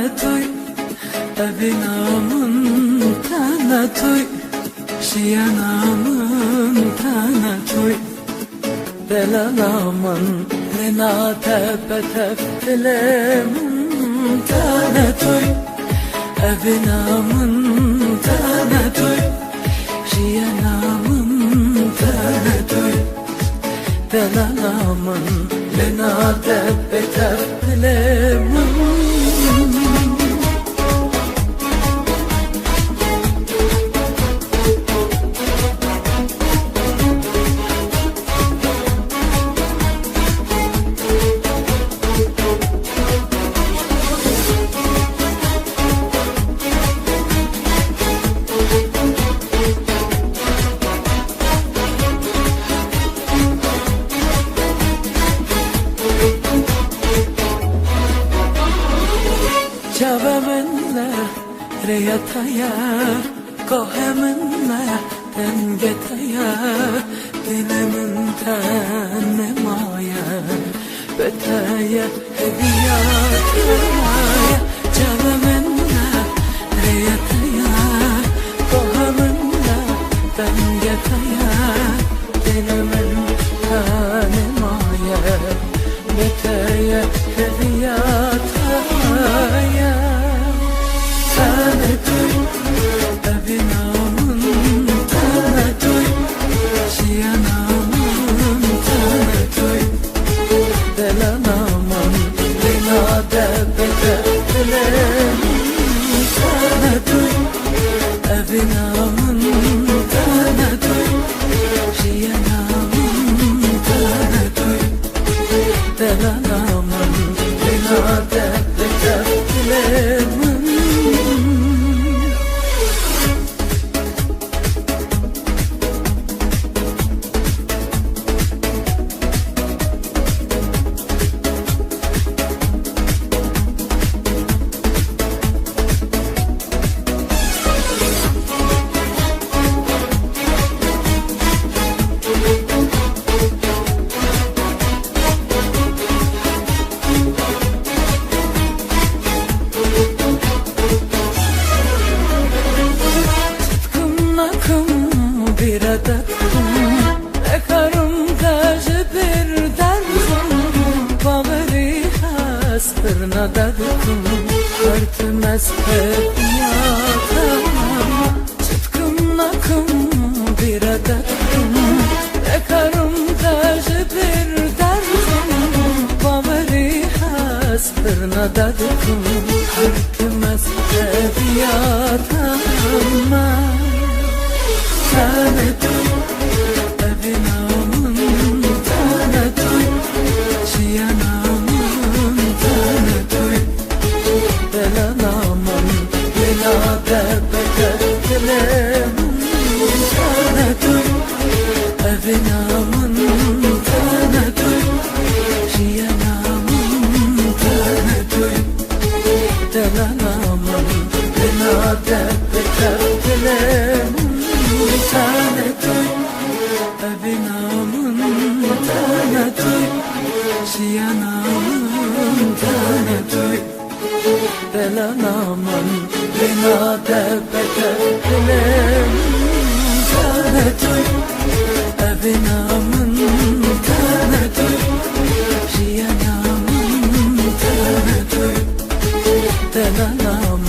toy, evinamın tane toy, şiyanamın tane toy. Delalamın lena tepe teftilemin tane toy, evinamın tane toy, şiyanamın tane toy. Delalamın lena tepe teftilemin. Çaveminle reyataya, koheminle dengetaya, dilimin tenemaya, beteye hediyataya. Çaveminle reyataya, koheminle dengetaya, dilimin tenemaya, beteye hediyataya. Tane toy, evinamın tane toy, şiyanamın tane toy. Delanamın lena debete dilemin tane toy, evinamın tane toy, şiyanamın tane toy. Delanamın lena debete dilemin. Bir adetim, ekarım taşı bir derdim, bağırı hasbırna derdim, örtmez hep yakamam. Çıtkım nakım bir adetim, ekarım taşı bir derdim, bağırı hasbırna derdim, örtmez hep yakamam. Tane toy, evinamın tane toy, şiyanamın tane toy. Delanamın lena debete dilemin tane toy, evinamın tane toy, şiyanamın tane toy. Delanamın lena debete dilemin tane toy, evinamın tane toy, şiyanamın tane toy. Delanamın lena debete dilemin tane toy, evinamın tane toy, şiyanamın tane toy. Delanamın